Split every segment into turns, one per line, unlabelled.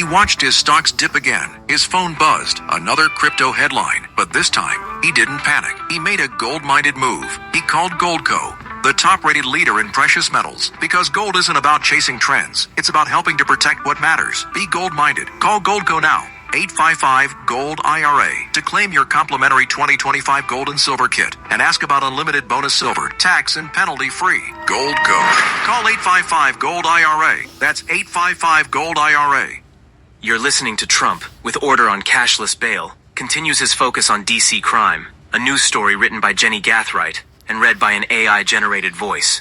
He watched his stocks dip again. His phone buzzed. Another crypto headline. But this time, he didn't panic. He made a gold-minded move. He called Goldco, the top-rated leader in precious metals. Because gold isn't about chasing trends. It's about helping to protect what matters. Be gold-minded. Call Goldco now. 855-GOLD-IRA to claim your complimentary 2025 gold and silver kit and ask about unlimited bonus silver, tax and penalty free. Goldco. Call 855-GOLD-IRA. That's 855-GOLD-IRA.
You're listening to Trump, with order on cashless bail, continues his focus on DC crime, a news story written by Jenny Gathright and read by an AI-generated voice.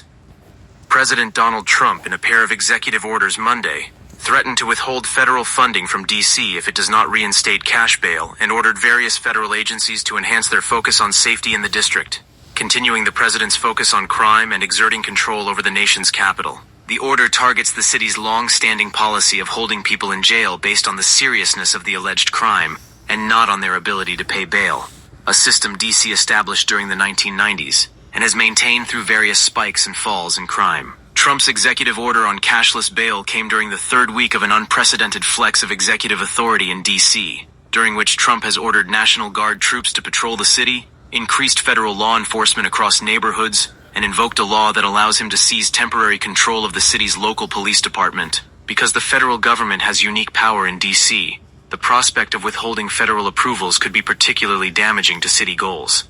President Donald Trump, in a pair of executive orders Monday, threatened to withhold federal funding from D.C. if it does not reinstate cash bail, and ordered various federal agencies to enhance their focus on safety in the district, continuing the president's focus on crime and exerting control over the nation's capital. The order targets the city's long-standing policy of holding people in jail based on the seriousness of the alleged crime, and not on their ability to pay bail, a system D.C. established during the 1990s, and has maintained through various spikes and falls in crime. Trump's executive order on cashless bail came during the third week of an unprecedented flex of executive authority in D.C., during which Trump has ordered National Guard troops to patrol the city, increased federal law enforcement across neighborhoods, and invoked a law that allows him to seize temporary control of the city's local police department. Because the federal government has unique power in D.C., the prospect of withholding federal approvals could be particularly damaging to city goals.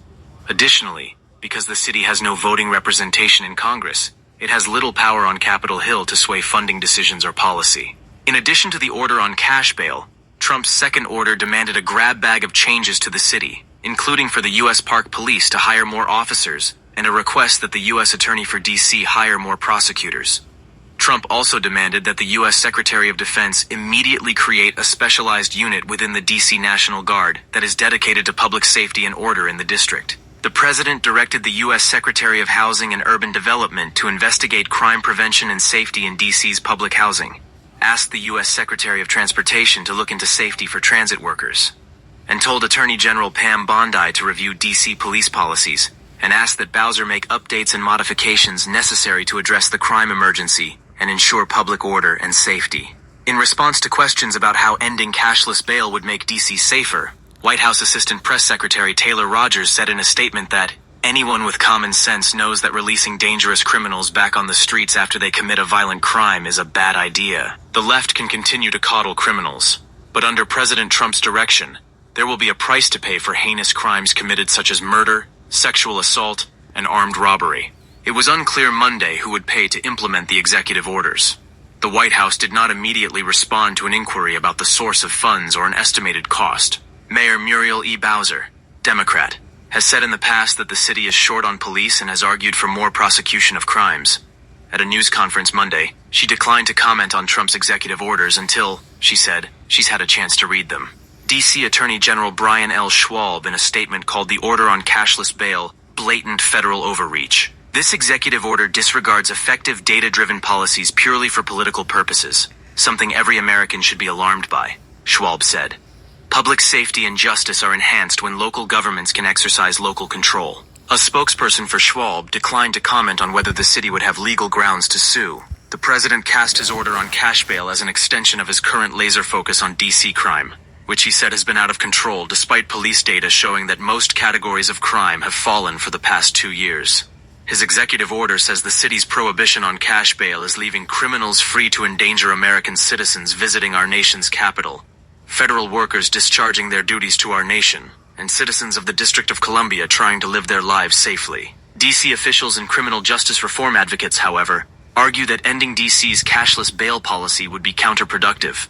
Additionally, because the city has no voting representation in Congress, it has little power on Capitol Hill to sway funding decisions or policy. In addition to the order on cash bail, Trump's second order demanded a grab bag of changes to the city, including for the U.S. Park Police to hire more officers, and a request that the U.S. Attorney for D.C. hire more prosecutors. Trump also demanded that the U.S. Secretary of Defense immediately create a specialized unit within the D.C. National Guard that is dedicated to public safety and order in the district. The president directed the U.S. Secretary of Housing and Urban Development to investigate crime prevention and safety in D.C.'s public housing, asked the U.S. Secretary of Transportation to look into safety for transit workers, and told Attorney General Pam Bondi to review D.C. police policies, and asked that Bowser make updates and modifications necessary to address the crime emergency and ensure public order and safety. In response to questions about how ending cashless bail would make D.C. safer, White House Assistant Press Secretary Taylor Rogers said in a statement that anyone with common sense knows that releasing dangerous criminals back on the streets after they commit a violent crime is a bad idea. The left can continue to coddle criminals, but under President Trump's direction, there will be a price to pay for heinous crimes committed such as murder, sexual assault, and armed robbery. It was unclear Monday who would pay to implement the executive orders. The White House did not immediately respond to an inquiry about the source of funds or an estimated cost. Mayor Muriel E. Bowser, Democrat, has said in the past that the city is short on police and has argued for more prosecution of crimes. At a news conference Monday, she declined to comment on Trump's executive orders until, she said, she's had a chance to read them. D.C. Attorney General Brian L. Schwalb, in a statement called the Order on Cashless Bail, blatant federal overreach. This executive order disregards effective data-driven policies purely for political purposes, something every American should be alarmed by, Schwalb said. Public safety and justice are enhanced when local governments can exercise local control. A spokesperson for Schwalb declined to comment on whether the city would have legal grounds to sue. The president cast his order on cash bail as an extension of his current laser focus on D.C. crime, which he said has been out of control despite police data showing that most categories of crime have fallen for the past 2 years. His executive order says the city's prohibition on cash bail is leaving criminals free to endanger American citizens visiting our nation's capital, federal workers discharging their duties to our nation, and citizens of the District of Columbia trying to live their lives safely. D.C. officials and criminal justice reform advocates, however, argue that ending D.C.'s cashless bail policy would be counterproductive.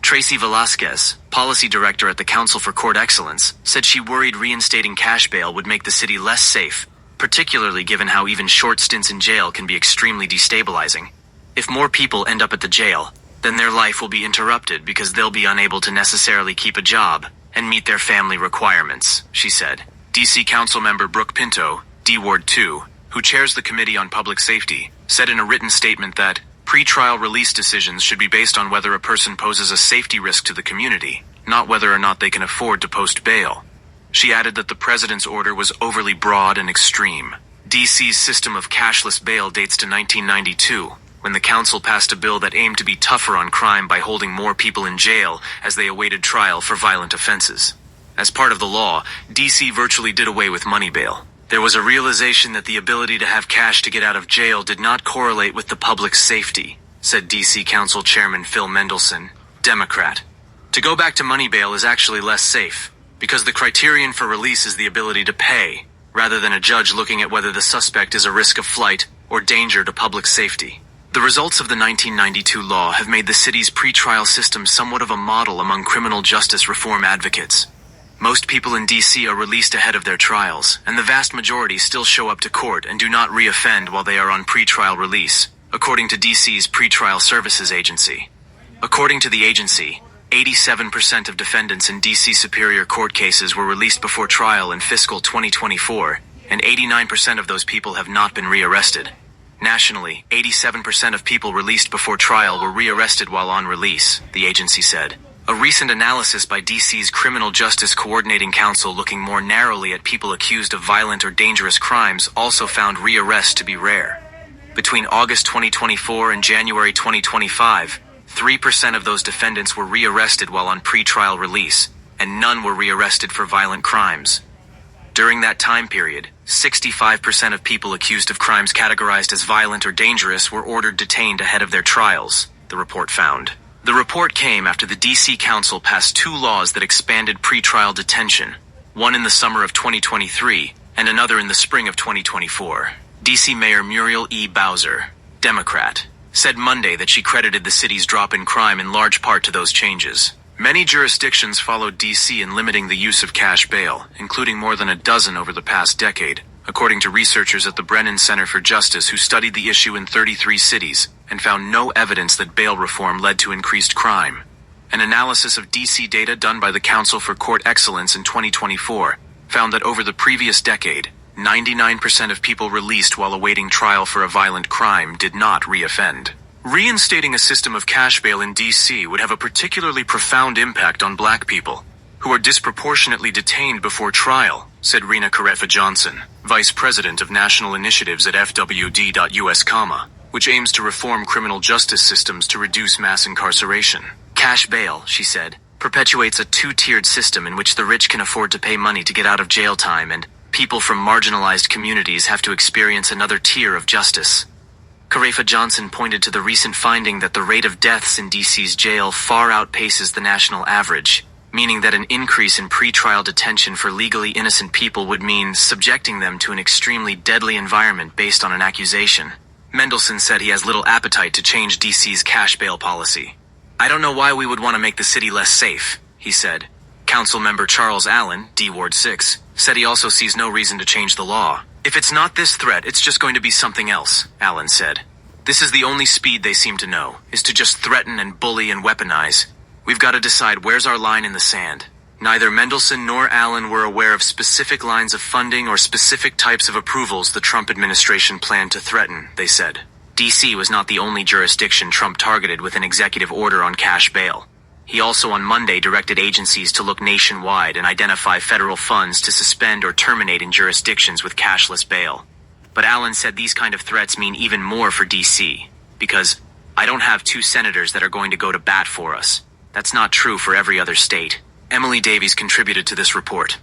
Tracy Velasquez, policy director at the Council for Court Excellence, said she worried reinstating cash bail would make the city less safe, particularly given how even short stints in jail can be extremely destabilizing. If more people end up at the jail, then their life will be interrupted because they'll be unable to necessarily keep a job and meet their family requirements, she said. D.C. Council member Brooke Pinto, D. Ward 2, who chairs the Committee on Public Safety, said in a written statement that pre-trial release decisions should be based on whether a person poses a safety risk to the community, not whether or not they can afford to post bail. She added that the president's order was overly broad and extreme. D.C.'s system of cashless bail dates to 1992, when the council passed a bill that aimed to be tougher on crime by holding more people in jail as they awaited trial for violent offenses. As part of the law, DC virtually did away with money bail. There was a realization that the ability to have cash to get out of jail did not correlate with the public's safety, said DC Council Chairman Phil Mendelson, Democrat. To go back to money bail is actually less safe, because the criterion for release is the ability to pay, rather than a judge looking at whether the suspect is a risk of flight or danger to public safety. The results of the 1992 law have made the city's pretrial system somewhat of a model among criminal justice reform advocates. Most people in DC are released ahead of their trials, and the vast majority still show up to court and do not reoffend while they are on pretrial release, according to DC's Pretrial Services Agency. According to the agency, 87% of defendants in DC Superior Court cases were released before trial in fiscal 2024, and 89% of those people have not been rearrested. Nationally, 87% of people released before trial were rearrested while on release, the agency said. A recent analysis by DC's Criminal Justice Coordinating Council looking more narrowly at people accused of violent or dangerous crimes also found rearrest to be rare. Between August 2024 and January 2025, 3% of those defendants were rearrested while on pretrial release, and none were rearrested for violent crimes. During that time period, 65% of people accused of crimes categorized as violent or dangerous were ordered detained ahead of their trials, the report found. The report came after the DC Council passed 2 laws that expanded pretrial detention, one in the summer of 2023 and another in the spring of 2024. DC Mayor Muriel E. Bowser, Democrat, said Monday that she credited the city's drop in crime in large part to those changes. Many jurisdictions followed DC in limiting the use of cash bail, including more than a dozen over the past decade, according to researchers at the Brennan Center for Justice who studied the issue in 33 cities and found no evidence that bail reform led to increased crime. An analysis of DC data done by the Council for Court Excellence in 2024 found that over the previous decade, 99% of people released while awaiting trial for a violent crime did not reoffend. Reinstating a system of cash bail in DC would have a particularly profound impact on Black people, who are disproportionately detained before trial, said Rena Karefa Johnson, Vice President of National Initiatives at FWD.US, which aims to reform criminal justice systems to reduce mass incarceration. Cash bail, she said, perpetuates a 2-tiered system in which the rich can afford to pay money to get out of jail time and people from marginalized communities have to experience another tier of justice. Karefa Johnson pointed to the recent finding that the rate of deaths in DC's jail far outpaces the national average, meaning that an increase in pretrial detention for legally innocent people would mean subjecting them to an extremely deadly environment based on an accusation. Mendelson said he has little appetite to change DC's cash bail policy. I don't know why we would want to make the city less safe, he said. Councilmember Charles Allen, D Ward 6, said he also sees no reason to change the law. If it's not this threat, it's just going to be something else, Allen said. This is the only speed they seem to know, is to just threaten and bully and weaponize. We've got to decide where's our line in the sand. Neither Mendelson nor Allen were aware of specific lines of funding or specific types of approvals the Trump administration planned to threaten, they said. DC was not the only jurisdiction Trump targeted with an executive order on cash bail. He also on Monday directed agencies to look nationwide and identify federal funds to suspend or terminate in jurisdictions with cashless bail. But Allen said these kind of threats mean even more for DC, because I don't have 2 senators that are going to go to bat for us. That's not true for every other state. Emily Davies contributed to this report.